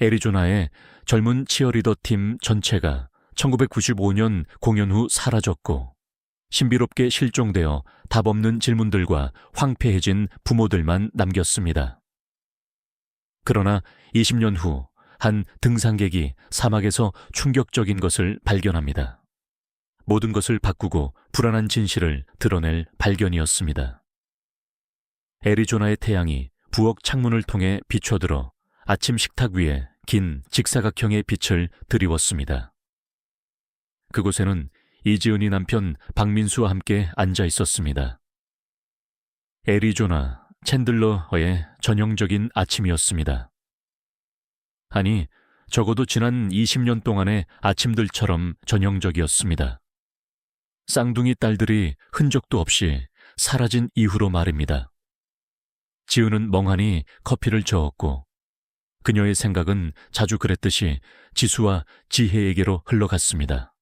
애리조나의 젊은 치어리더 팀 전체가 1995년 공연 후 사라졌고 신비롭게 실종되어 답없는 질문들과 황폐해진 부모들만 남겼습니다. 그러나 20년 후 한 등산객이 사막에서 충격적인 것을 발견합니다. 모든 것을 바꾸고 불안한 진실을 드러낼 발견이었습니다. 애리조나의 태양이 부엌 창문을 통해 비춰들어 아침 식탁 위에 긴 직사각형의 빛을 드리웠습니다. 그곳에는 이지은이 남편 박민수와 함께 앉아 있었습니다. 애리조나 챈들러의 전형적인 아침이었습니다. 아니, 적어도 지난 20년 동안의 아침들처럼 전형적이었습니다. 쌍둥이 딸들이 흔적도 없이 사라진 이후로 말입니다. 지은은 멍하니 커피를 저었고 그녀의 생각은 자주 그랬듯이 지수와 지혜에게로 흘러갔습니다.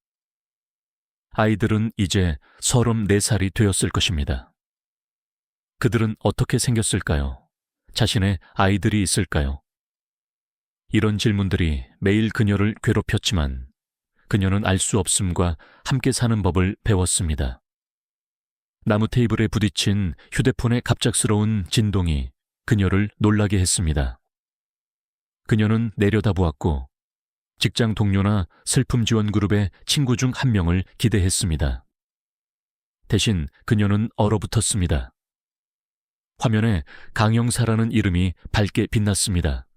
아이들은 이제 34살이 되었을 것입니다. 그들은 어떻게 생겼을까요? 자신의 아이들이 있을까요? 이런 질문들이 매일 그녀를 괴롭혔지만 그녀는 알 수 없음과 함께 사는 법을 배웠습니다. 나무 테이블에 부딪힌 휴대폰의 갑작스러운 진동이 그녀를 놀라게 했습니다. 그녀는 내려다보았고 직장 동료나 슬픔 지원 그룹의 친구 중 한 명을 기대했습니다. 대신 그녀는 얼어붙었습니다. 화면에 강영사라는 이름이 밝게 빛났습니다.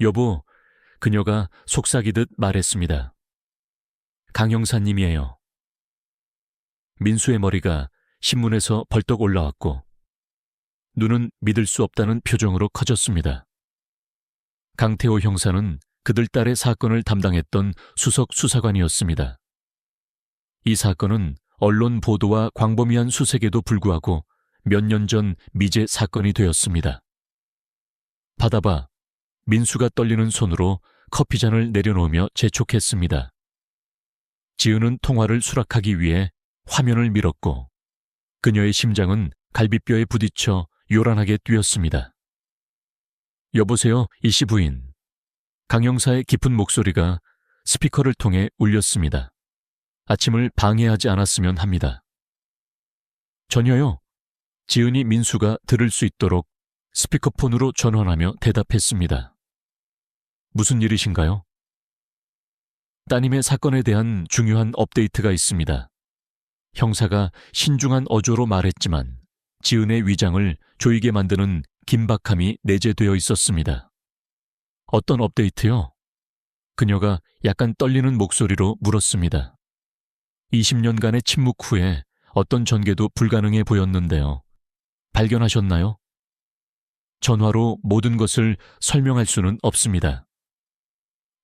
여보, 그녀가 속삭이듯 말했습니다. 강영사님이에요. 민수의 머리가 신문에서 벌떡 올라왔고 눈은 믿을 수 없다는 표정으로 커졌습니다. 강태호 형사는 그들 딸의 사건을 담당했던 수석 수사관이었습니다. 이 사건은 언론 보도와 광범위한 수색에도 불구하고 몇 년 전 미제 사건이 되었습니다. 받아봐. 민수가 떨리는 손으로 커피잔을 내려놓으며 재촉했습니다. 지은은 통화를 수락하기 위해 화면을 밀었고 그녀의 심장은 갈비뼈에 부딪혀 요란하게 뛰었습니다. 여보세요, 이씨 부인. 강영사의 깊은 목소리가 스피커를 통해 울렸습니다. 아침을 방해하지 않았으면 합니다. 전혀요. 지은이 민수가 들을 수 있도록 스피커폰으로 전환하며 대답했습니다. 무슨 일이신가요? 따님의 사건에 대한 중요한 업데이트가 있습니다. 형사가 신중한 어조로 말했지만 지은의 위장을 조이게 만드는 긴박함이 내재되어 있었습니다. 어떤 업데이트요? 그녀가 약간 떨리는 목소리로 물었습니다. 20년간의 침묵 후에 어떤 전개도 불가능해 보였는데요. 발견하셨나요? 전화로 모든 것을 설명할 수는 없습니다.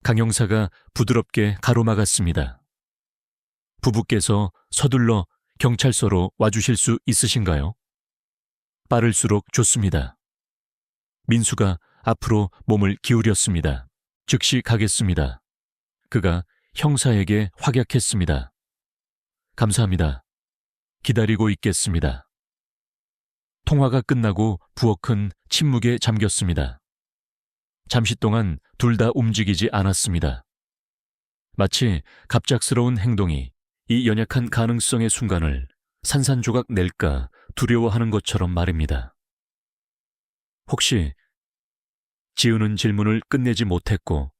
강영사가 부드럽게 가로막았습니다. 부부께서 서둘러 경찰서로 와주실 수 있으신가요? 빠를수록 좋습니다. 민수가 앞으로 몸을 기울였습니다. 즉시 가겠습니다. 그가 형사에게 확약했습니다. 감사합니다. 기다리고 있겠습니다. 통화가 끝나고 부엌은 침묵에 잠겼습니다. 잠시 동안 둘 다 움직이지 않았습니다. 마치 갑작스러운 행동이 이 연약한 가능성의 순간을 산산조각 낼까 두려워하는 것처럼 말입니다. 혹시 지은은 질문을 끝내지 못했고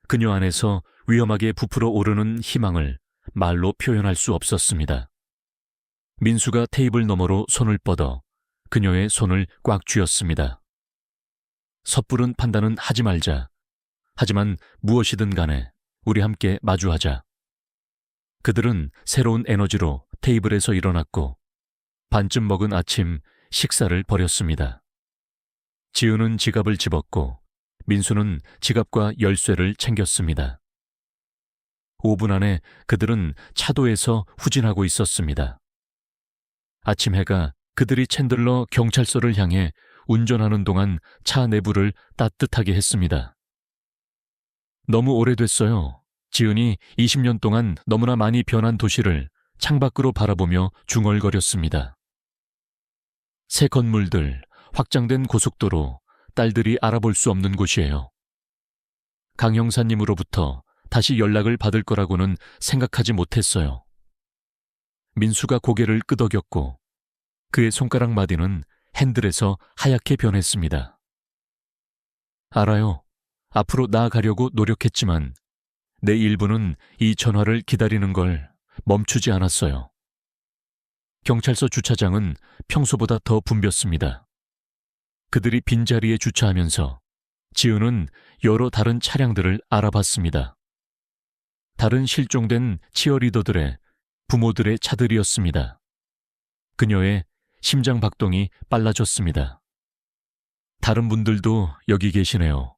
그녀 안에서 위험하게 부풀어 오르는 희망을 말로 표현할 수 없었습니다. 민수가 테이블 너머로 손을 뻗어 그녀의 손을 꽉 쥐었습니다. 섣부른 판단은 하지 말자. 하지만 무엇이든 간에 우리 함께 마주하자. 그들은 새로운 에너지로 테이블에서 일어났고 반쯤 먹은 아침 식사를 벌였습니다. 지은은 지갑을 집었고 민수는 지갑과 열쇠를 챙겼습니다. 5분 안에 그들은 차도에서 후진하고 있었습니다. 아침 해가 그들이 챈들러 경찰서를 향해 운전하는 동안 차 내부를 따뜻하게 했습니다. 너무 오래됐어요. 지은이 20년 동안 너무나 많이 변한 도시를 창밖으로 바라보며 중얼거렸습니다. 새 건물들, 확장된 고속도로, 딸들이 알아볼 수 없는 곳이에요. 강 형사님으로부터 다시 연락을 받을 거라고는 생각하지 못했어요. 민수가 고개를 끄덕였고 그의 손가락 마디는 핸들에서 하얗게 변했습니다. 알아요. 앞으로 나아가려고 노력했지만 내 일부는 이 전화를 기다리는 걸 멈추지 않았어요. 경찰서 주차장은 평소보다 더 붐볐습니다. 그들이 빈자리에 주차하면서 지은은 여러 다른 차량들을 알아봤습니다. 다른 실종된 치어리더들의 부모들의 차들이었습니다. 그녀의 심장 박동이 빨라졌습니다. 다른 분들도 여기 계시네요.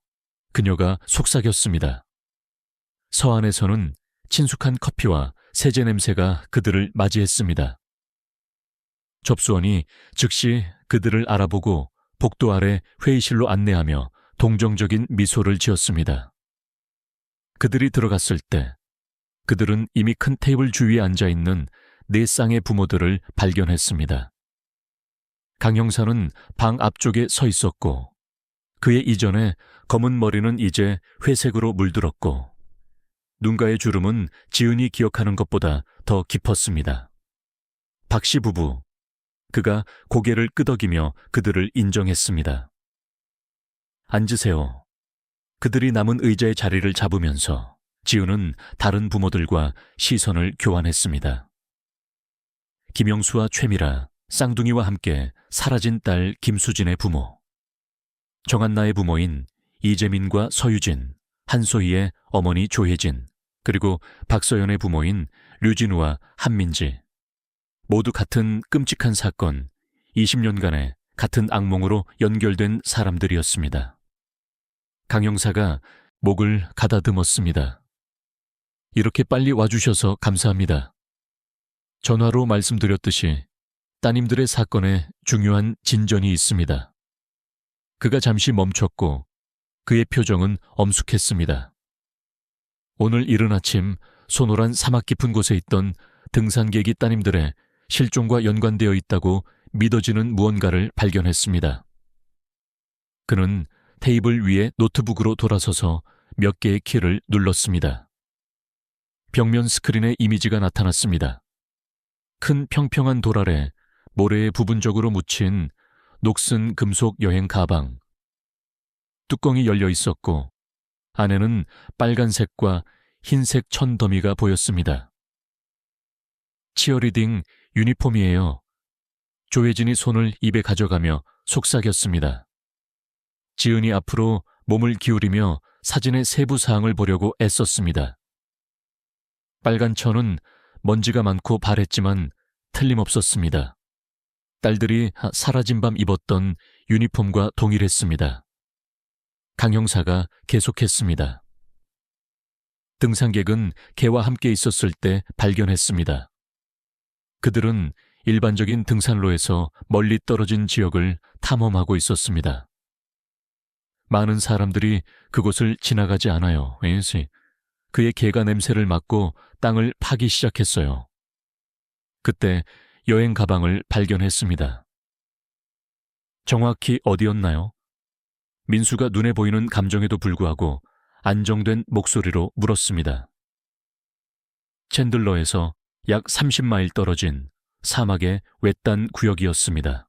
그녀가 속삭였습니다. 서안에서는 친숙한 커피와 세제 냄새가 그들을 맞이했습니다. 접수원이 즉시 그들을 알아보고 복도 아래 회의실로 안내하며 동정적인 미소를 지었습니다. 그들이 들어갔을 때 그들은 이미 큰 테이블 주위에 앉아있는 네 쌍의 부모들을 발견했습니다. 강 형사는 방 앞쪽에 서 있었고 그의 이전에 검은 머리는 이제 회색으로 물들었고 눈가의 주름은 지은이 기억하는 것보다 더 깊었습니다. 박씨 부부, 그가 고개를 끄덕이며 그들을 인정했습니다. 앉으세요. 그들이 남은 의자의 자리를 잡으면서 지은은 다른 부모들과 시선을 교환했습니다. 김영수와 최미라, 쌍둥이와 함께 사라진 딸 김수진의 부모, 정한나의 부모인 이재민과 서유진, 한소희의 어머니 조혜진, 그리고 박서연의 부모인 류진우와 한민지, 모두 같은 끔찍한 사건, 20년간의 같은 악몽으로 연결된 사람들이었습니다. 강 형사가 목을 가다듬었습니다. 이렇게 빨리 와주셔서 감사합니다. 전화로 말씀드렸듯이 따님들의 사건에 중요한 진전이 있습니다. 그가 잠시 멈췄고 그의 표정은 엄숙했습니다. 오늘 이른 아침 소노란 사막 깊은 곳에 있던 등산객이 따님들의 실종과 연관되어 있다고 믿어지는 무언가를 발견했습니다. 그는 테이블 위에 노트북으로 돌아서서 몇 개의 키를 눌렀습니다. 벽면 스크린에 이미지가 나타났습니다. 큰 평평한 돌 아래 모래에 부분적으로 묻힌 녹슨 금속 여행 가방. 뚜껑이 열려 있었고 안에는 빨간색과 흰색 천 더미가 보였습니다. 치어리딩 유니폼이에요. 조혜진이 손을 입에 가져가며 속삭였습니다. 지은이 앞으로 몸을 기울이며 사진의 세부 사항을 보려고 애썼습니다. 빨간 천은 먼지가 많고 바랬지만 틀림없었습니다. 딸들이 사라진 밤 입었던 유니폼과 동일했습니다. 강 형사가 계속했습니다. 등산객은 개와 함께 있었을 때 발견했습니다. 그들은 일반적인 등산로에서 멀리 떨어진 지역을 탐험하고 있었습니다. 많은 사람들이 그곳을 지나가지 않아요. 왠지 그의 개가 냄새를 맡고 땅을 파기 시작했어요. 그때 여행 가방을 발견했습니다. 정확히 어디였나요? 민수가 눈에 보이는 감정에도 불구하고 안정된 목소리로 물었습니다. 챈들러에서 약 30마일 떨어진 사막의 외딴 구역이었습니다.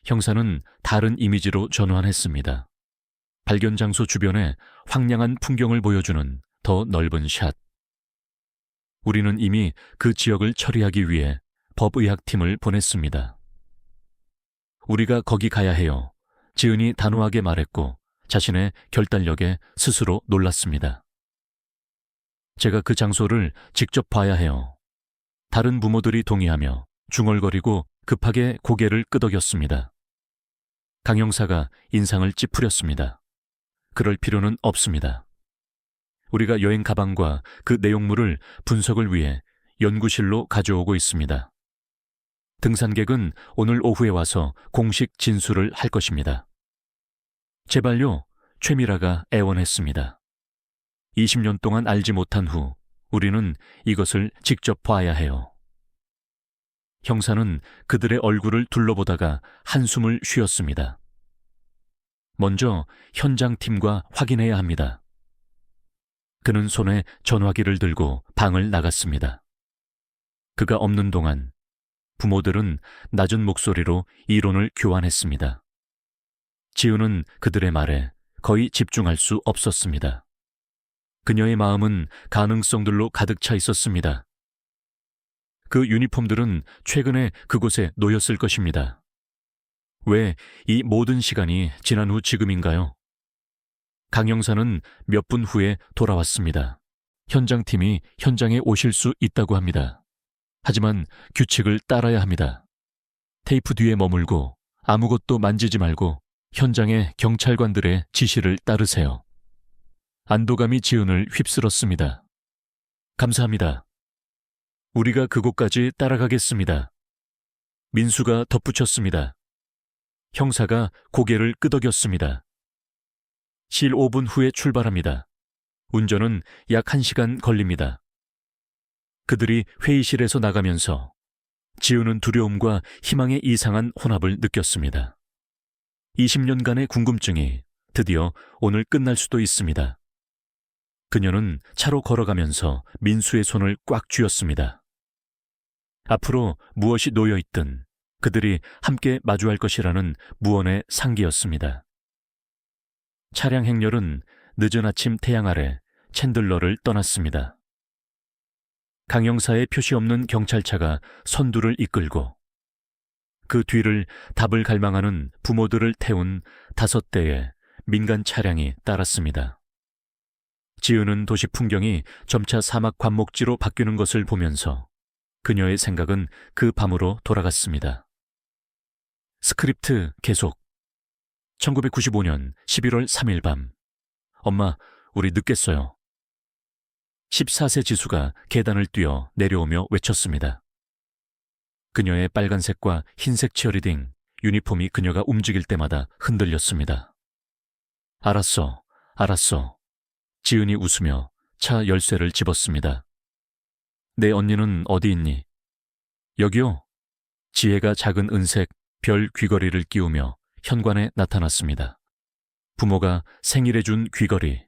형사는 다른 이미지로 전환했습니다. 발견 장소 주변에 황량한 풍경을 보여주는 더 넓은 샷. 우리는 이미 그 지역을 처리하기 위해 법의학팀을 보냈습니다. 우리가 거기 가야 해요. 지은이 단호하게 말했고 자신의 결단력에 스스로 놀랐습니다. 제가 그 장소를 직접 봐야 해요. 다른 부모들이 동의하며 중얼거리고 급하게 고개를 끄덕였습니다. 강 형사가 인상을 찌푸렸습니다. 그럴 필요는 없습니다. 우리가 여행 가방과 그 내용물을 분석을 위해 연구실로 가져오고 있습니다. 등산객은 오늘 오후에 와서 공식 진술을 할 것입니다. 제발요, 최미라가 애원했습니다. 20년 동안 알지 못한 후 우리는 이것을 직접 봐야 해요. 형사는 그들의 얼굴을 둘러보다가 한숨을 쉬었습니다. 먼저 현장팀과 확인해야 합니다. 그는 손에 전화기를 들고 방을 나갔습니다. 그가 없는 동안 부모들은 낮은 목소리로 이론을 교환했습니다. 지우는 그들의 말에 거의 집중할 수 없었습니다. 그녀의 마음은 가능성들로 가득 차 있었습니다. 그 유니폼들은 최근에 그곳에 놓였을 것입니다. 왜 이 모든 시간이 지난 후 지금인가요? 강 형사는 몇 분 후에 돌아왔습니다. 현장팀이 현장에 오실 수 있다고 합니다. 하지만 규칙을 따라야 합니다. 테이프 뒤에 머물고 아무것도 만지지 말고 현장의 경찰관들의 지시를 따르세요. 안도감이 지은을 휩쓸었습니다. 감사합니다. 우리가 그곳까지 따라가겠습니다. 민수가 덧붙였습니다. 형사가 고개를 끄덕였습니다. 실 5분 후에 출발합니다. 운전은 약 1시간 걸립니다. 그들이 회의실에서 나가면서 지우는 두려움과 희망의 이상한 혼합을 느꼈습니다. 20년간의 궁금증이 드디어 오늘 끝날 수도 있습니다. 그녀는 차로 걸어가면서 민수의 손을 꽉 쥐었습니다. 앞으로 무엇이 놓여있든 그들이 함께 마주할 것이라는 무언의 상기였습니다. 차량 행렬은 늦은 아침 태양 아래 챈들러를 떠났습니다. 강 형사의 표시 없는 경찰차가 선두를 이끌고 그 뒤를 답을 갈망하는 부모들을 태운 5대의 민간 차량이 따랐습니다. 지우는 도시 풍경이 점차 사막 관목지로 바뀌는 것을 보면서 그녀의 생각은 그 밤으로 돌아갔습니다. 스크립트 계속. 1995년 11월 3일 밤. 엄마, 우리 늦겠어요. 14세 지수가 계단을 뛰어 내려오며 외쳤습니다. 그녀의 빨간색과 흰색 치어리딩 유니폼이 그녀가 움직일 때마다 흔들렸습니다. 알았어, 알았어. 지은이 웃으며 차 열쇠를 집었습니다. 내 언니는 어디 있니? 여기요. 지혜가 작은 은색 별 귀걸이를 끼우며 현관에 나타났습니다. 부모가 생일에 준 귀걸이.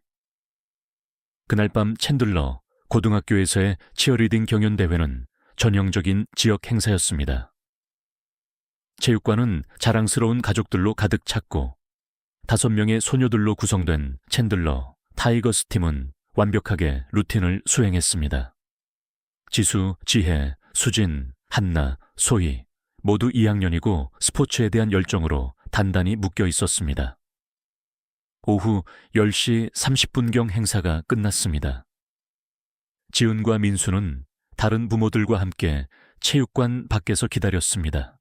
그날 밤 챈들러 고등학교에서의 치어리딩 경연대회는 전형적인 지역 행사였습니다. 체육관은 자랑스러운 가족들로 가득 찼고 5명의 소녀들로 구성된 챈들러 타이거스 팀은 완벽하게 루틴을 수행했습니다. 지수, 지혜, 수진, 한나, 소희 모두 2학년이고 스포츠에 대한 열정으로 단단히 묶여 있었습니다. 오후 10시 30분경 행사가 끝났습니다. 지은과 민수는 다른 부모들과 함께 체육관 밖에서 기다렸습니다.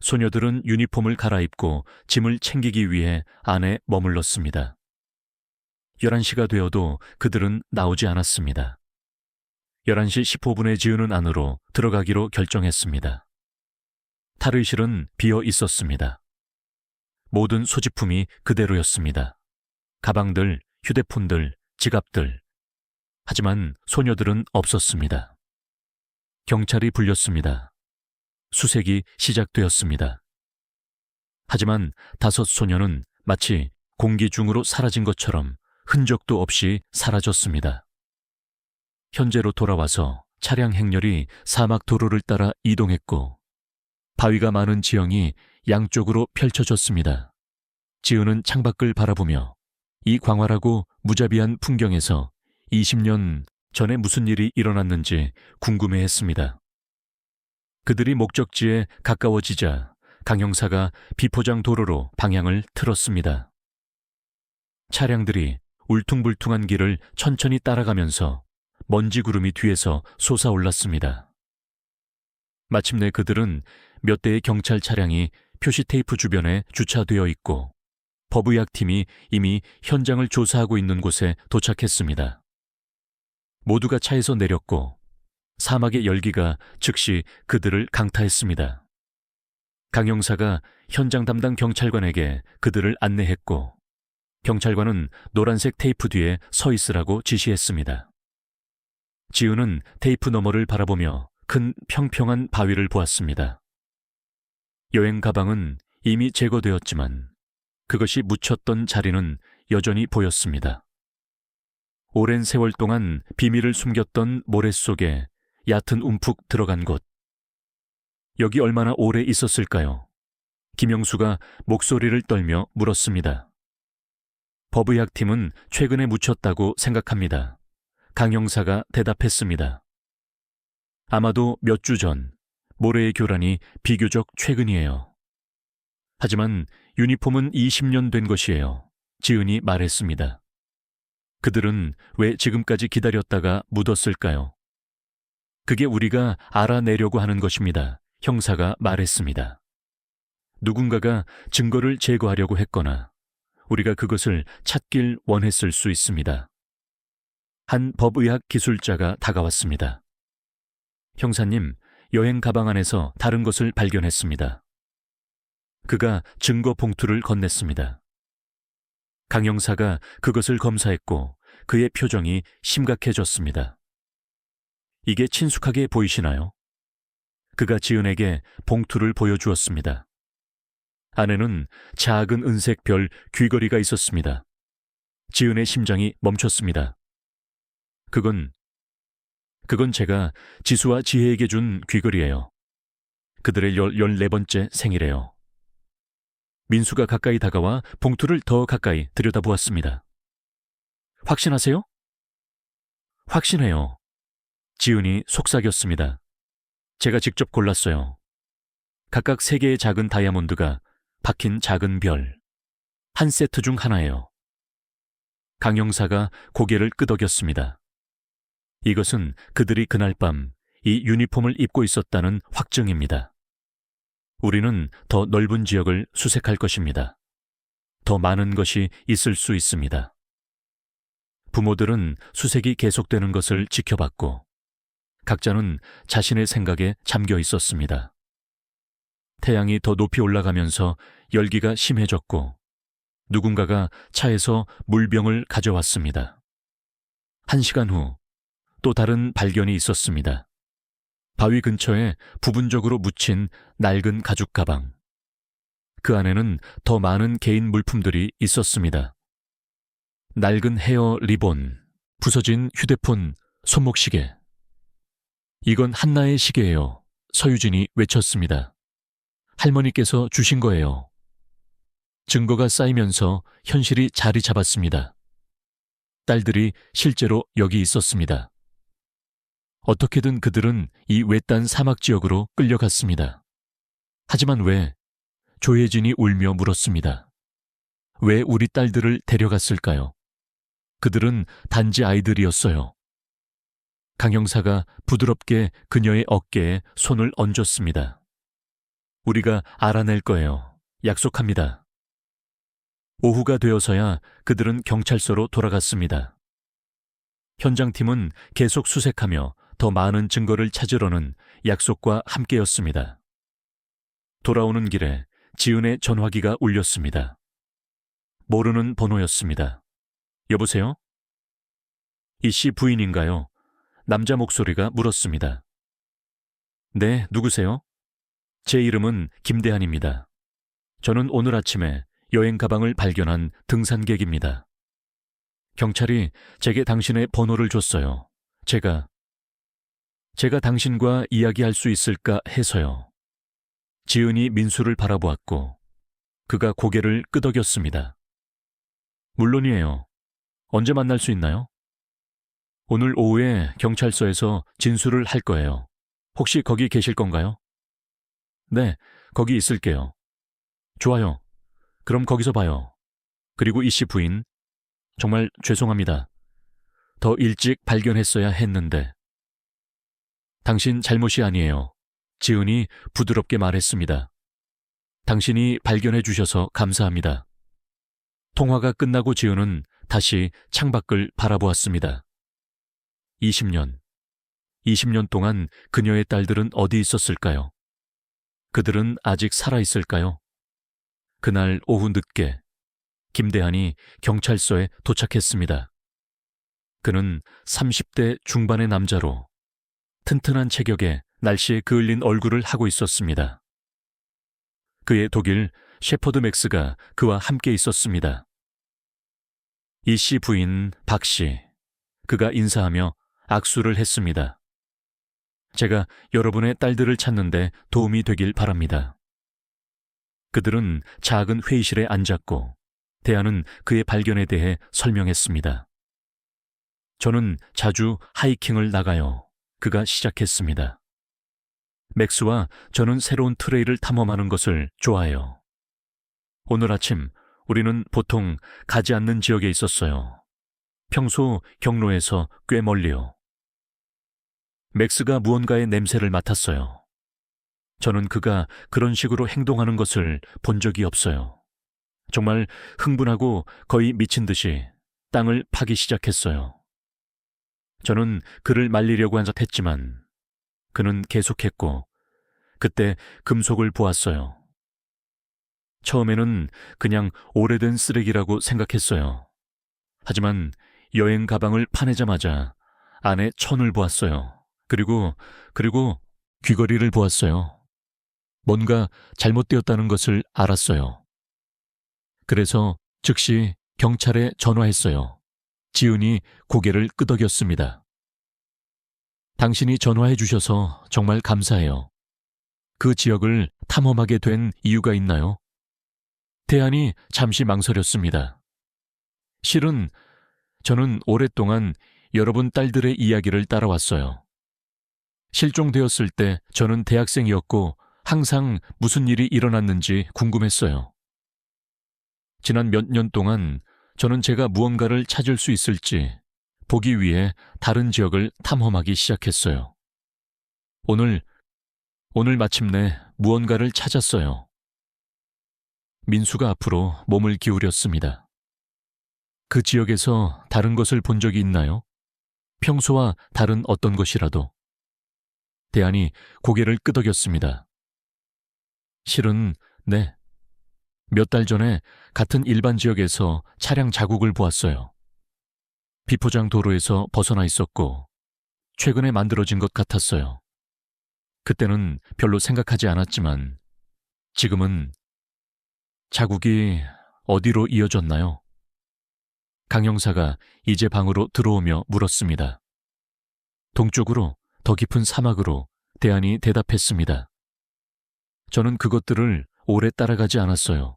소녀들은 유니폼을 갈아입고 짐을 챙기기 위해 안에 머물렀습니다. 11시가 되어도 그들은 나오지 않았습니다. 11시 15분에 지은은 안으로 들어가기로 결정했습니다. 탈의실은 비어 있었습니다. 모든 소지품이 그대로였습니다. 가방들, 휴대폰들, 지갑들. 하지만 소녀들은 없었습니다. 경찰이 불렸습니다. 수색이 시작되었습니다. 하지만 5 소녀는 마치 공기 중으로 사라진 것처럼 흔적도 없이 사라졌습니다. 현재로 돌아와서 차량 행렬이 사막 도로를 따라 이동했고 바위가 많은 지형이 양쪽으로 펼쳐졌습니다. 지은은 창밖을 바라보며 이 광활하고 무자비한 풍경에서 20년 전에 무슨 일이 일어났는지 궁금해했습니다. 그들이 목적지에 가까워지자 강 형사가 비포장 도로로 방향을 틀었습니다. 차량들이 울퉁불퉁한 길을 천천히 따라가면서 먼지 구름이 뒤에서 솟아올랐습니다. 마침내 그들은 몇 대의 경찰 차량이 표시 테이프 주변에 주차되어 있고 법의학팀이 이미 현장을 조사하고 있는 곳에 도착했습니다. 모두가 차에서 내렸고 사막의 열기가 즉시 그들을 강타했습니다. 강 형사가 현장 담당 경찰관에게 그들을 안내했고 경찰관은 노란색 테이프 뒤에 서 있으라고 지시했습니다. 지은은 테이프 너머를 바라보며 큰 평평한 바위를 보았습니다. 여행 가방은 이미 제거되었지만 그것이 묻혔던 자리는 여전히 보였습니다. 오랜 세월 동안 비밀을 숨겼던 모래 속에 얕은 움푹 들어간 곳. 여기 얼마나 오래 있었을까요? 김영수가 목소리를 떨며 물었습니다. 법의학팀은 최근에 묻혔다고 생각합니다. 강 형사가 대답했습니다. 아마도 몇 주 전, 모래의 교란이 비교적 최근이에요. 하지만 유니폼은 20년 된 것이에요. 지은이 말했습니다. 그들은 왜 지금까지 기다렸다가 묻었을까요? 그게 우리가 알아내려고 하는 것입니다. 형사가 말했습니다. 누군가가 증거를 제거하려고 했거나 우리가 그것을 찾길 원했을 수 있습니다. 한 법의학 기술자가 다가왔습니다. 형사님, 여행 가방 안에서 다른 것을 발견했습니다. 그가 증거 봉투를 건넸습니다. 강 형사가 그것을 검사했고 그의 표정이 심각해졌습니다. 이게 친숙하게 보이시나요? 그가 지은에게 봉투를 보여주었습니다. 안에는 작은 은색 별 귀걸이가 있었습니다. 지은의 심장이 멈췄습니다. 그건 제가 지수와 지혜에게 준 귀걸이에요. 그들의 14번째 생일에요. 민수가 가까이 다가와 봉투를 더 가까이 들여다보았습니다. 확신하세요? 확신해요. 지은이 속삭였습니다. 제가 직접 골랐어요. 각각 3개의 작은 다이아몬드가 박힌 작은 별. 한 세트 중 하나예요. 강 형사가 고개를 끄덕였습니다. 이것은 그들이 그날 밤 이 유니폼을 입고 있었다는 확증입니다. 우리는 더 넓은 지역을 수색할 것입니다. 더 많은 것이 있을 수 있습니다. 부모들은 수색이 계속되는 것을 지켜봤고 각자는 자신의 생각에 잠겨 있었습니다. 태양이 더 높이 올라가면서 열기가 심해졌고 누군가가 차에서 물병을 가져왔습니다. 1시간 후 또 다른 발견이 있었습니다. 바위 근처에 부분적으로 묻힌 낡은 가죽 가방. 그 안에는 더 많은 개인 물품들이 있었습니다. 낡은 헤어 리본, 부서진 휴대폰, 손목시계. 이건 한나의 시계예요. 서유진이 외쳤습니다. 할머니께서 주신 거예요. 증거가 쌓이면서 현실이 자리 잡았습니다. 딸들이 실제로 여기 있었습니다. 어떻게든 그들은 이 외딴 사막 지역으로 끌려갔습니다. 하지만 왜? 조혜진이 울며 물었습니다. 왜 우리 딸들을 데려갔을까요? 그들은 단지 아이들이었어요. 강 형사가 부드럽게 그녀의 어깨에 손을 얹었습니다. 우리가 알아낼 거예요. 약속합니다. 오후가 되어서야 그들은 경찰서로 돌아갔습니다. 현장팀은 계속 수색하며 더 많은 증거를 찾으려는 약속과 함께였습니다. 돌아오는 길에 지은의 전화기가 울렸습니다. 모르는 번호였습니다. 여보세요? 이 씨 부인인가요? 남자 목소리가 물었습니다. 네, 누구세요? 제 이름은 김대한입니다. 저는 오늘 아침에 여행 가방을 발견한 등산객입니다. 경찰이 제게 당신의 번호를 줬어요. 제가 당신과 이야기할 수 있을까 해서요. 지은이 민수를 바라보았고 그가 고개를 끄덕였습니다. 물론이에요. 언제 만날 수 있나요? 오늘 오후에 경찰서에서 진술을 할 거예요. 혹시 거기 계실 건가요? 네, 거기 있을게요. 좋아요. 그럼 거기서 봐요. 그리고 이 씨 부인, 정말 죄송합니다. 더 일찍 발견했어야 했는데. 당신 잘못이 아니에요. 지은이 부드럽게 말했습니다. 당신이 발견해 주셔서 감사합니다. 통화가 끝나고 지은은 다시 창밖을 바라보았습니다. 20년 동안 그녀의 딸들은 어디 있었을까요? 그들은 아직 살아있을까요? 그날 오후 늦게 김대한이 경찰서에 도착했습니다. 그는 30대 중반의 남자로 튼튼한 체격에 날씨에 그을린 얼굴을 하고 있었습니다. 그의 독일 셰퍼드 맥스가 그와 함께 있었습니다. 이 씨 부인 박 씨, 그가 인사하며 악수를 했습니다. 제가 여러분의 딸들을 찾는데 도움이 되길 바랍니다. 그들은 작은 회의실에 앉았고 대안은 그의 발견에 대해 설명했습니다. 저는 자주 하이킹을 나가요. 그가 시작했습니다. 맥스와 저는 새로운 트레일을 탐험하는 것을 좋아해요. 오늘 아침 우리는 보통 가지 않는 지역에 있었어요. 평소 경로에서 꽤 멀리요. 맥스가 무언가의 냄새를 맡았어요. 저는 그가 그런 식으로 행동하는 것을 본 적이 없어요. 정말 흥분하고 거의 미친 듯이 땅을 파기 시작했어요. 저는 그를 말리려고 했지만 그는 계속했고 그때 금속을 보았어요. 처음에는 그냥 오래된 쓰레기라고 생각했어요. 하지만 여행 가방을 파내자마자 안에 천을 보았어요. 그리고 귀걸이를 보았어요. 뭔가 잘못되었다는 것을 알았어요. 그래서 즉시 경찰에 전화했어요. 지은이 고개를 끄덕였습니다. 당신이 전화해 주셔서 정말 감사해요. 그 지역을 탐험하게 된 이유가 있나요? 대안이 잠시 망설였습니다. 실은 저는 오랫동안 여러분 딸들의 이야기를 따라왔어요. 실종되었을 때 저는 대학생이었고 항상 무슨 일이 일어났는지 궁금했어요. 지난 몇 년 동안 저는 제가 무언가를 찾을 수 있을지 보기 위해 다른 지역을 탐험하기 시작했어요. 오늘 마침내 무언가를 찾았어요. 민수가 앞으로 몸을 기울였습니다. 그 지역에서 다른 것을 본 적이 있나요? 평소와 다른 어떤 것이라도. 대안이 고개를 끄덕였습니다. 실은 네. 몇 달 전에 같은 일반 지역에서 차량 자국을 보았어요. 비포장 도로에서 벗어나 있었고 최근에 만들어진 것 같았어요. 그때는 별로 생각하지 않았지만 지금은 자국이 어디로 이어졌나요? 강 형사가 이제 방으로 들어오며 물었습니다. 동쪽으로 더 깊은 사막으로 대안이 대답했습니다. 저는 그것들을 오래 따라가지 않았어요.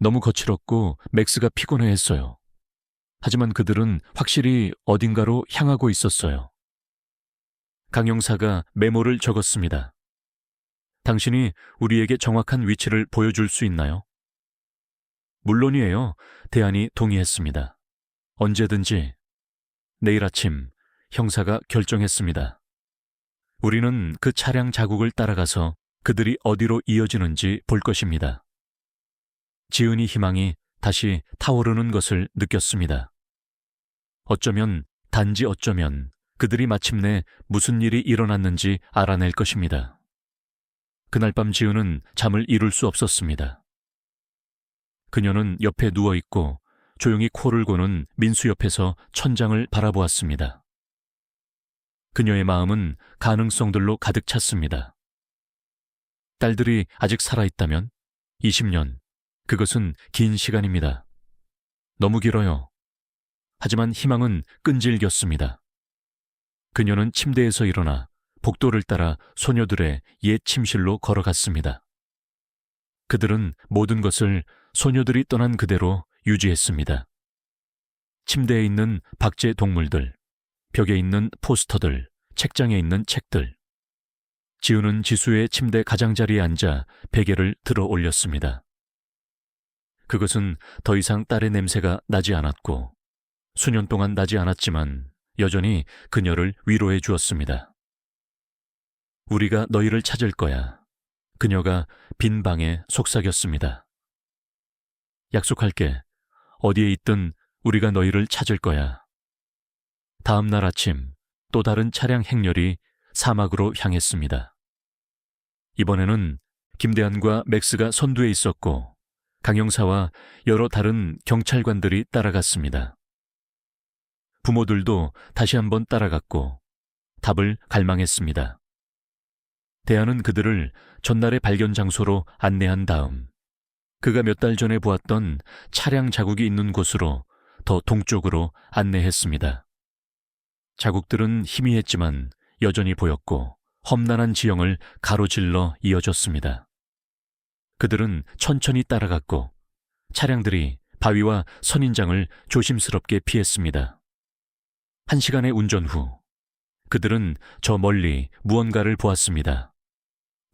너무 거칠었고 맥스가 피곤해했어요. 하지만 그들은 확실히 어딘가로 향하고 있었어요. 강 형사가 메모를 적었습니다. 당신이 우리에게 정확한 위치를 보여줄 수 있나요? 물론이에요. 대안이 동의했습니다. 언제든지. 내일 아침 형사가 결정했습니다. 우리는 그 차량 자국을 따라가서 그들이 어디로 이어지는지 볼 것입니다. 지은이 희망이 다시 타오르는 것을 느꼈습니다. 어쩌면, 단지 어쩌면 그들이 마침내 무슨 일이 일어났는지 알아낼 것입니다. 그날 밤 지은은 잠을 이룰 수 없었습니다. 그녀는 옆에 누워있고 조용히 코를 고는 민수 옆에서 천장을 바라보았습니다. 그녀의 마음은 가능성들로 가득 찼습니다. 딸들이 아직 살아있다면 20년, 그것은 긴 시간입니다. 너무 길어요. 하지만 희망은 끈질겼습니다. 그녀는 침대에서 일어나 복도를 따라 소녀들의 옛 침실로 걸어갔습니다. 그들은 모든 것을 소녀들이 떠난 그대로 유지했습니다. 침대에 있는 박제 동물들, 벽에 있는 포스터들, 책장에 있는 책들. 지우는 지수의 침대 가장자리에 앉아 베개를 들어 올렸습니다. 그것은 더 이상 딸의 냄새가 나지 않았고 수년 동안 나지 않았지만 여전히 그녀를 위로해 주었습니다. 우리가 너희를 찾을 거야. 그녀가 빈 방에 속삭였습니다. 약속할게. 어디에 있든 우리가 너희를 찾을 거야. 다음 날 아침 또 다른 차량 행렬이 사막으로 향했습니다. 이번에는 김대한과 맥스가 선두에 있었고 강 형사와 여러 다른 경찰관들이 따라갔습니다. 부모들도 다시 한번 따라갔고 답을 갈망했습니다. 대안은 그들을 전날의 발견 장소로 안내한 다음 그가 몇 달 전에 보았던 차량 자국이 있는 곳으로 더 동쪽으로 안내했습니다. 자국들은 희미했지만 여전히 보였고 험난한 지형을 가로질러 이어졌습니다. 그들은 천천히 따라갔고 차량들이 바위와 선인장을 조심스럽게 피했습니다. 1시간의 운전 후 그들은 저 멀리 무언가를 보았습니다.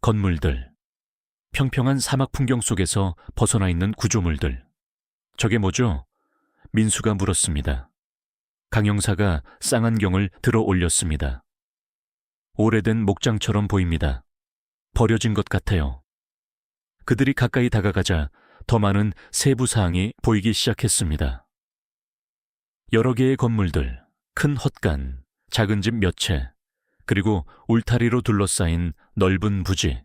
건물들, 평평한 사막 풍경 속에서 벗어나 있는 구조물들. 저게 뭐죠? 민수가 물었습니다. 강 형사가 쌍안경을 들어 올렸습니다. 오래된 목장처럼 보입니다. 버려진 것 같아요. 그들이 가까이 다가가자 더 많은 세부 사항이 보이기 시작했습니다. 여러 개의 건물들, 큰 헛간, 작은 집 몇 채, 그리고 울타리로 둘러싸인 넓은 부지.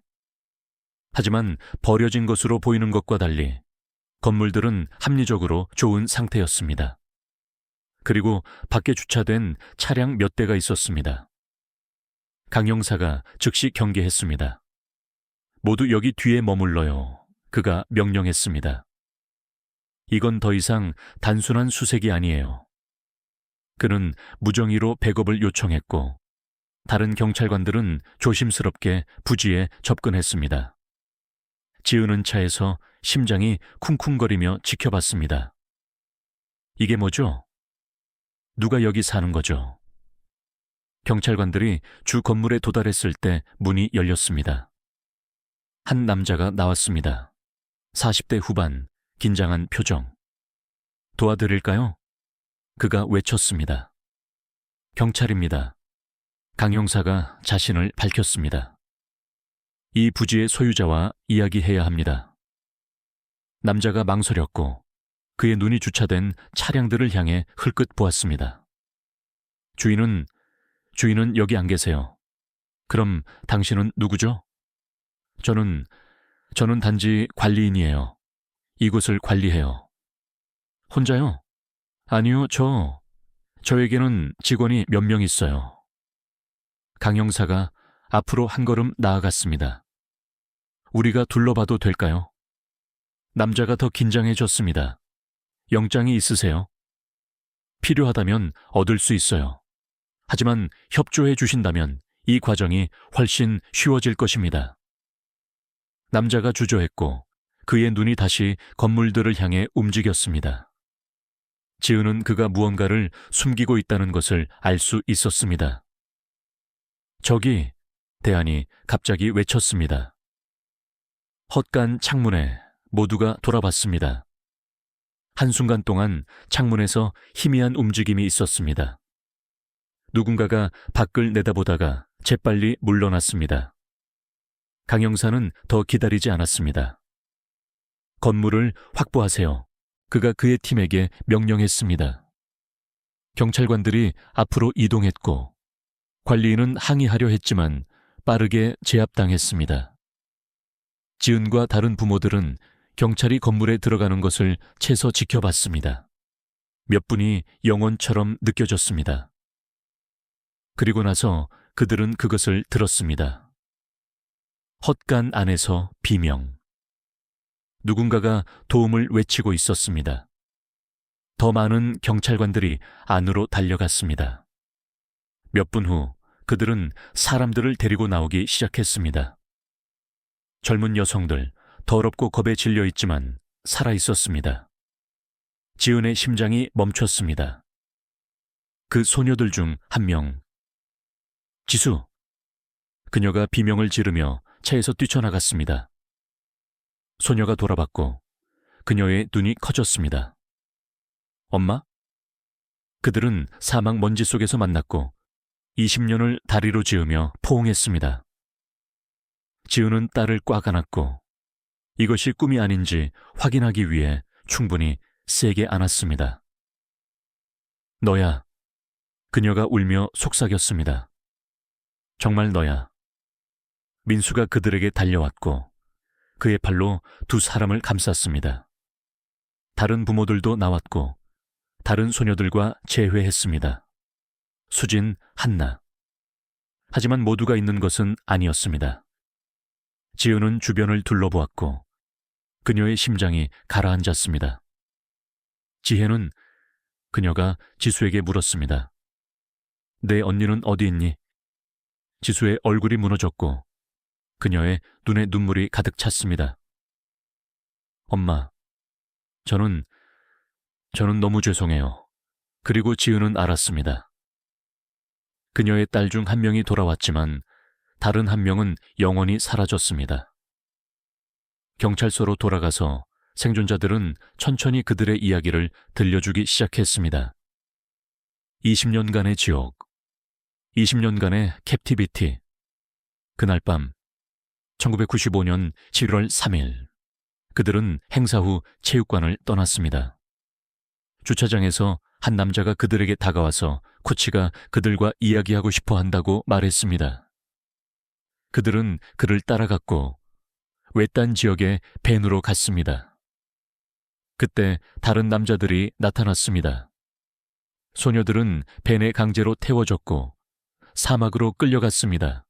하지만 버려진 것으로 보이는 것과 달리 건물들은 합리적으로 좋은 상태였습니다. 그리고 밖에 주차된 차량 몇 대가 있었습니다. 강 형사가 즉시 경계했습니다. 모두 여기 뒤에 머물러요. 그가 명령했습니다. 이건 더 이상 단순한 수색이 아니에요. 그는 무정의로 백업을 요청했고 다른 경찰관들은 조심스럽게 부지에 접근했습니다. 지으는 차에서 심장이 쿵쿵거리며 지켜봤습니다. 이게 뭐죠? 누가 여기 사는 거죠? 경찰관들이 주 건물에 도달했을 때 문이 열렸습니다. 한 남자가 나왔습니다. 40대 후반, 긴장한 표정. 도와드릴까요? 그가 외쳤습니다. 경찰입니다. 강 형사가 자신을 밝혔습니다. 이 부지의 소유자와 이야기해야 합니다. 남자가 망설였고 그의 눈이 주차된 차량들을 향해 흘끗 보았습니다. 주인은 여기 안 계세요. 그럼 당신은 누구죠? 저는 단지 관리인이에요. 이곳을 관리해요. 혼자요? 아니요, 저에게는 직원이 몇 명 있어요. 강 형사가 앞으로 한 걸음 나아갔습니다. 우리가 둘러봐도 될까요? 남자가 더 긴장해졌습니다. 영장이 있으세요? 필요하다면 얻을 수 있어요. 하지만 협조해 주신다면 이 과정이 훨씬 쉬워질 것입니다. 남자가 주저했고 그의 눈이 다시 건물들을 향해 움직였습니다. 지은은 그가 무언가를 숨기고 있다는 것을 알 수 있었습니다. 저기, 대안이 갑자기 외쳤습니다. 헛간 창문에 모두가 돌아봤습니다. 한순간 동안 창문에서 희미한 움직임이 있었습니다. 누군가가 밖을 내다보다가 재빨리 물러났습니다. 강 형사는 더 기다리지 않았습니다. 건물을 확보하세요. 그가 그의 팀에게 명령했습니다. 경찰관들이 앞으로 이동했고 관리인은 항의하려 했지만 빠르게 제압당했습니다. 지은과 다른 부모들은 경찰이 건물에 들어가는 것을 채서 지켜봤습니다. 몇 분이 영혼처럼 느껴졌습니다. 그리고 나서 그들은 그것을 들었습니다. 헛간 안에서 비명. 누군가가 도움을 외치고 있었습니다. 더 많은 경찰관들이 안으로 달려갔습니다. 몇 분 후 그들은 사람들을 데리고 나오기 시작했습니다. 젊은 여성들, 더럽고 겁에 질려 있지만 살아 있었습니다. 지은의 심장이 멈췄습니다. 그 소녀들 중 한 명. 지수! 그녀가 비명을 지르며 차에서 뛰쳐나갔습니다. 소녀가 돌아봤고 그녀의 눈이 커졌습니다. 엄마? 그들은 사막 먼지 속에서 만났고 20년을 다리로 지으며 포옹했습니다. 지은은 딸을 꽉 안았고 이것이 꿈이 아닌지 확인하기 위해 충분히 세게 안았습니다. 너야. 그녀가 울며 속삭였습니다. 정말 너야. 민수가 그들에게 달려왔고 그의 팔로 두 사람을 감쌌습니다. 다른 부모들도 나왔고 다른 소녀들과 재회했습니다. 수진, 한나. 하지만 모두가 있는 것은 아니었습니다. 지은은 주변을 둘러보았고 그녀의 심장이 가라앉았습니다. 지혜는 그녀가 지수에게 물었습니다. 내 언니는 어디 있니? 지수의 얼굴이 무너졌고 그녀의 눈에 눈물이 가득 찼습니다. 엄마, 저는 너무 죄송해요. 그리고 지은은 알았습니다. 그녀의 딸 중 한 명이 돌아왔지만 다른 한 명은 영원히 사라졌습니다. 경찰서로 돌아가서 생존자들은 천천히 그들의 이야기를 들려주기 시작했습니다. 20년간의 지옥, 20년간의 캡티비티. 그날 밤 1995년 7월 3일 그들은 행사 후 체육관을 떠났습니다. 주차장에서 한 남자가 그들에게 다가와서 코치가 그들과 이야기하고 싶어 한다고 말했습니다. 그들은 그를 따라갔고 외딴 지역의 밴으로 갔습니다. 그때 다른 남자들이 나타났습니다. 소녀들은 밴에 강제로 태워졌고 사막으로 끌려갔습니다.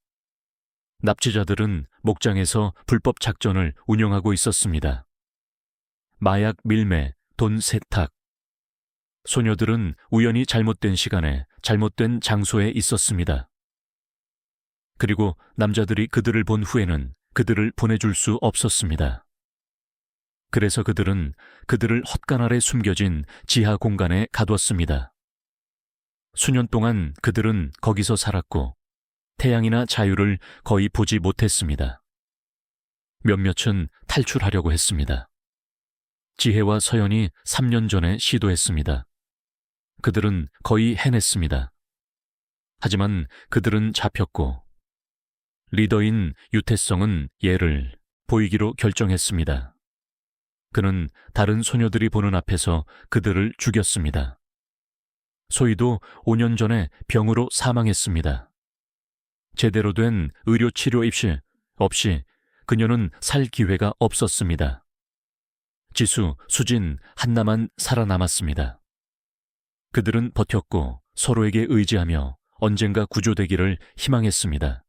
납치자들은 목장에서 불법 작전을 운영하고 있었습니다. 마약 밀매, 돈 세탁. 소녀들은 우연히 잘못된 시간에 잘못된 장소에 있었습니다. 그리고 남자들이 그들을 본 후에는 그들을 보내줄 수 없었습니다. 그래서 그들은 그들을 헛간 아래 숨겨진 지하 공간에 가뒀습니다. 수년 동안 그들은 거기서 살았고 태양이나 자유를 거의 보지 못했습니다. 몇몇은 탈출하려고 했습니다. 지혜와 서연이 3년 전에 시도했습니다. 그들은 거의 해냈습니다. 하지만 그들은 잡혔고 리더인 유태성은 예를 보이기로 결정했습니다. 그는 다른 소녀들이 보는 앞에서 그들을 죽였습니다. 소희도 5년 전에 병으로 사망했습니다. 제대로 된 의료치료 입시 없이 그녀는 살 기회가 없었습니다. 지수, 수진, 한나만 살아남았습니다. 그들은 버텼고 서로에게 의지하며 언젠가 구조되기를 희망했습니다.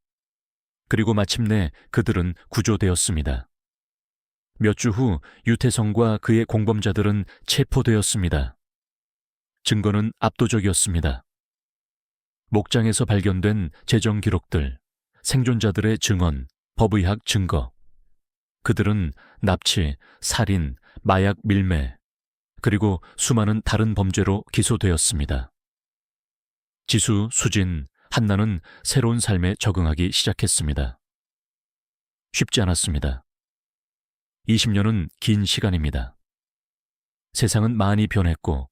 그리고 마침내 그들은 구조되었습니다. 몇 주 후 유태성과 그의 공범자들은 체포되었습니다. 증거는 압도적이었습니다. 목장에서 발견된 재정 기록들, 생존자들의 증언, 법의학 증거. 그들은 납치, 살인, 마약 밀매, 그리고 수많은 다른 범죄로 기소되었습니다. 지수, 수진, 한나는 새로운 삶에 적응하기 시작했습니다. 쉽지 않았습니다. 20년은 긴 시간입니다. 세상은 많이 변했고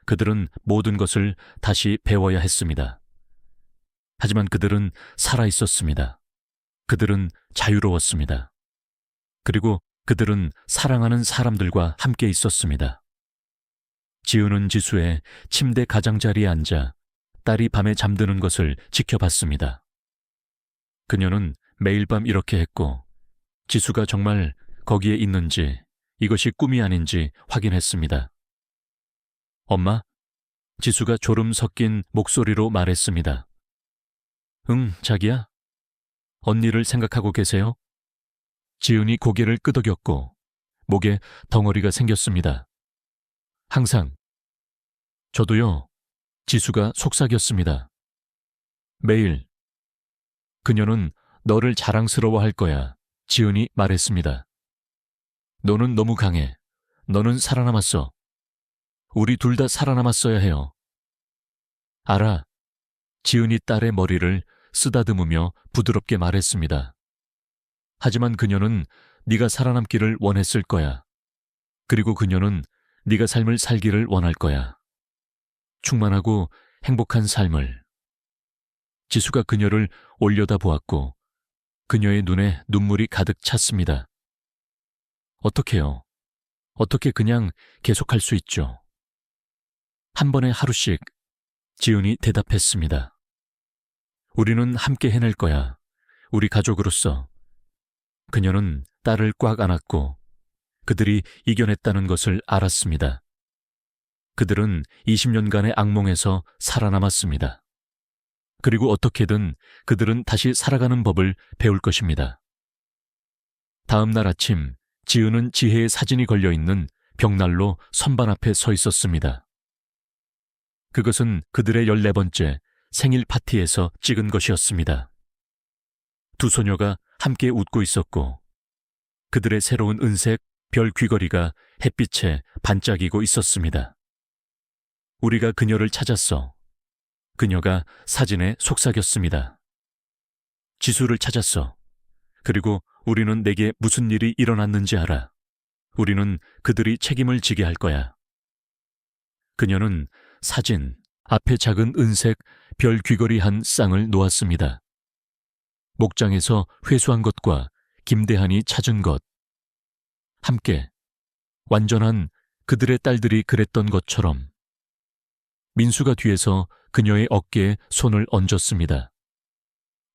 그들은 모든 것을 다시 배워야 했습니다. 하지만 그들은 살아있었습니다. 그들은 자유로웠습니다. 그리고 그들은 사랑하는 사람들과 함께 있었습니다. 지은은 지수의 침대 가장자리에 앉아 딸이 밤에 잠드는 것을 지켜봤습니다. 그녀는 매일 밤 이렇게 했고 지수가 정말 거기에 있는지 이것이 꿈이 아닌지 확인했습니다. 엄마? 지수가 졸음 섞인 목소리로 말했습니다. 응, 자기야? 언니를 생각하고 계세요? 지은이 고개를 끄덕였고 목에 덩어리가 생겼습니다. 항상. 저도요. 지수가 속삭였습니다. 매일. 그녀는 너를 자랑스러워할 거야. 지은이 말했습니다. 너는 너무 강해. 너는 살아남았어. 우리 둘 다 살아남았어야 해요. 알아. 지은이 딸의 머리를 쓰다듬으며 부드럽게 말했습니다. 하지만 그녀는 네가 살아남기를 원했을 거야. 그리고 그녀는 네가 삶을 살기를 원할 거야. 충만하고 행복한 삶을. 지수가 그녀를 올려다보았고 그녀의 눈에 눈물이 가득 찼습니다. 어떡해요? 어떻게 그냥 계속할 수 있죠? 한 번에 하루씩 지은이 대답했습니다. 우리는 함께 해낼 거야. 우리 가족으로서. 그녀는 딸을 꽉 안았고 그들이 이겨냈다는 것을 알았습니다. 그들은 20년간의 악몽에서 살아남았습니다. 그리고 어떻게든 그들은 다시 살아가는 법을 배울 것입니다. 다음 날 아침 지은은 지혜의 사진이 걸려있는 벽난로 선반 앞에 서 있었습니다. 그것은 그들의 14번째 생일 파티에서 찍은 것이었습니다. 두 소녀가 함께 웃고 있었고 그들의 새로운 은색 별 귀걸이가 햇빛에 반짝이고 있었습니다. 우리가 그녀를 찾았어. 그녀가 사진에 속삭였습니다. 지수를 찾았어. 그리고 우리는 내게 무슨 일이 일어났는지 알아. 우리는 그들이 책임을 지게 할 거야. 그녀는 사진 앞에 작은 은색 별 귀걸이 한 쌍을 놓았습니다. 목장에서 회수한 것과 김대한이 찾은 것. 함께 완전한 그들의 딸들이 그랬던 것처럼. 민수가 뒤에서 그녀의 어깨에 손을 얹었습니다.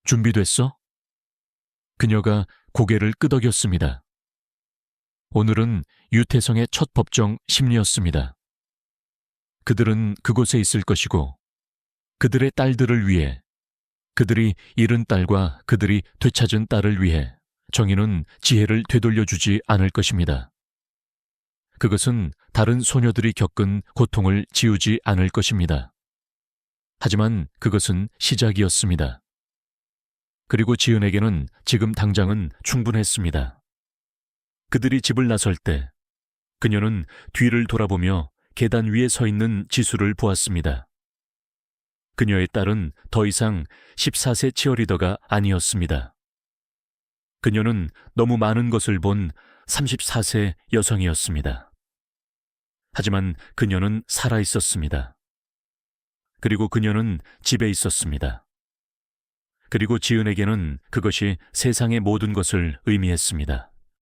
준비됐어? 그녀가 고개를 끄덕였습니다. 오늘은 유태성의 첫 법정 심리였습니다. 그들은 그곳에 있을 것이고 그들의 딸들을 위해, 그들이 잃은 딸과 그들이 되찾은 딸을 위해 정의는 지혜를 되돌려주지 않을 것입니다. 그것은 다른 소녀들이 겪은 고통을 지우지 않을 것입니다. 하지만 그것은 시작이었습니다. 그리고 지은에게는 지금 당장은 충분했습니다. 그들이 집을 나설 때 그녀는 뒤를 돌아보며 계단 위에 서 있는 지수를 보았습니다. 그녀의 딸은 더 이상 14세 치어리더가 아니었습니다. 그녀는 너무 많은 것을 본 34세 여성이었습니다. 하지만 그녀는 살아 있었습니다. 그리고 그녀는 집에 있었습니다. 그리고 지은에게는 그것이 세상의 모든 것을 의미했습니다.